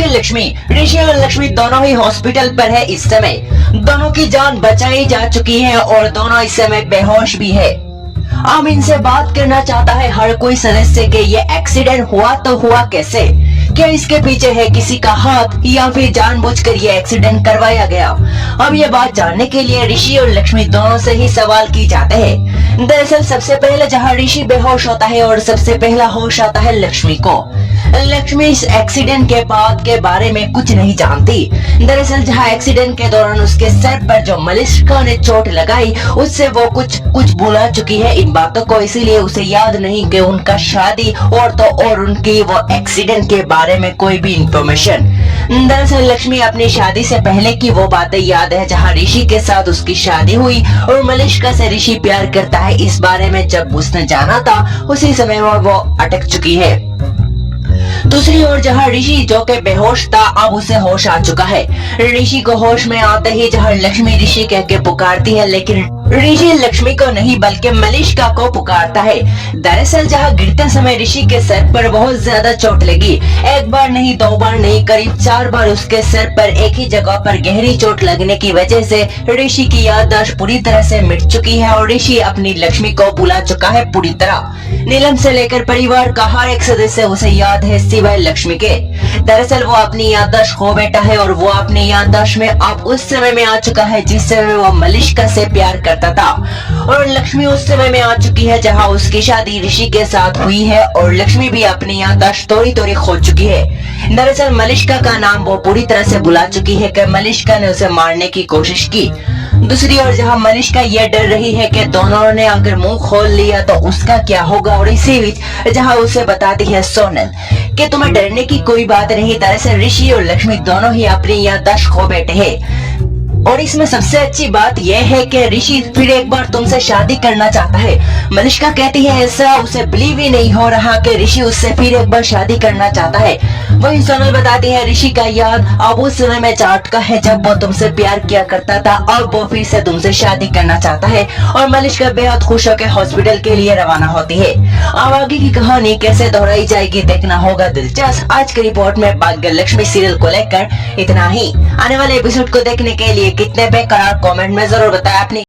भाग्य लक्ष्मी, ऋषि और लक्ष्मी दोनों ही हॉस्पिटल पर है इस समय। दोनों की जान बचाई जा चुकी है और दोनों इस समय बेहोश भी है। अब इनसे बात करना चाहता है हर कोई सदस्य के ये एक्सीडेंट हुआ तो हुआ कैसे, क्या इसके पीछे है किसी का हाथ या फिर जानबूझकर ये एक्सीडेंट करवाया गया। अब ये बात जानने के लिए ऋषि और लक्ष्मी दोनों से ही सवाल की जाते हैं। दरअसल सबसे पहले जहाँ ऋषि बेहोश होता है और सबसे पहला होश आता है लक्ष्मी को। लक्ष्मी इस एक्सीडेंट के बाद के बारे में कुछ नहीं जानती। दरअसल जहाँ एक्सीडेंट के दौरान उसके सर पर जो मलिष्का ने चोट लगाई उससे वो कुछ भुला चुकी है इन बातों को, इसीलिए उसे याद नहीं कि उनका शादी और उनकी वो एक्सीडेंट के बारे में कोई भी इंफॉर्मेशन। दरअसल लक्ष्मी अपनी शादी से पहले की वो बातें याद है जहाँ ऋषि के साथ उसकी शादी हुई और मलिष्का से ऋषि प्यार करता है इस बारे में जब उसने जाना था उसी समय वो अटक चुकी है। दूसरी ओर जहाँ ऋषि जो के बेहोश था अब उसे होश आ चुका है। ऋषि को होश में आते ही जहाँ लक्ष्मी ऋषि कह के पुकारती है लेकिन ऋषि लक्ष्मी को नहीं बल्कि मलिष्का को पुकारता है। दरअसल जहाँ गिरते समय ऋषि के सर पर बहुत ज्यादा चोट लगी, एक बार नहीं दो बार नहीं करीब 4 बार उसके सर पर एक ही जगह पर गहरी चोट लगने की वजह से ऋषि की याददाश्त पूरी तरह से मिट चुकी है और ऋषि अपनी लक्ष्मी को भुला चुका है पूरी तरह। नीलम से लेकर परिवार का हर एक सदस्य उसे याद है सिवाय लक्ष्मी के। दरअसल वो अपनी याददाश्त खो बैठा है और वो अपनी याददाश्त में अब उस समय में आ चुका है जिस समय वो मलिष्का से प्यार करता था और लक्ष्मी उस समय में आ चुकी है जहां उसकी शादी ऋषि के साथ हुई है और लक्ष्मी भी अपनी याददाश्त थोड़ी खो चुकी है। दरअसल मलिष्का का नाम वो पूरी तरह से भुला चुकी है कि मलिष्का ने उसे मारने की कोशिश की। दूसरी ओर जहां मलिष्का ये डर रही है कि दोनों ने अगर मुंह खोल लिया तो उसका क्या होगा और इसी बीच जहां उसे बताती है सोनल कि तुम्हें डरने की कोई बात नहीं। दरअसल ऋषि और लक्ष्मी दोनों ही अपनी याददाश्त खो बैठे हैं और इसमें सबसे अच्छी बात यह है कि ऋषि फिर एक बार तुमसे शादी करना चाहता है। मलिष्का कहती है ऐसा उसे बिलीव ही नहीं हो रहा कि ऋषि उससे फिर एक बार शादी करना चाहता है। वही सोनल बताती है ऋषि का याद अब उस समय में चाटका है जब वो तुमसे प्यार किया करता था, अब वो फिर से तुमसे शादी करना चाहता है और मलिष्का बेहद खुश होकर हॉस्पिटल के लिए रवाना होती है। अब आगे की कहानी कैसे दोहराई जाएगी देखना होगा दिलचस्प। आज की रिपोर्ट में भाग्य लक्ष्मी सीरियल को लेकर इतना ही। आने वाले एपिसोड को देखने के लिए कितने बेकरार कमेंट में जरूर बताएं अपनी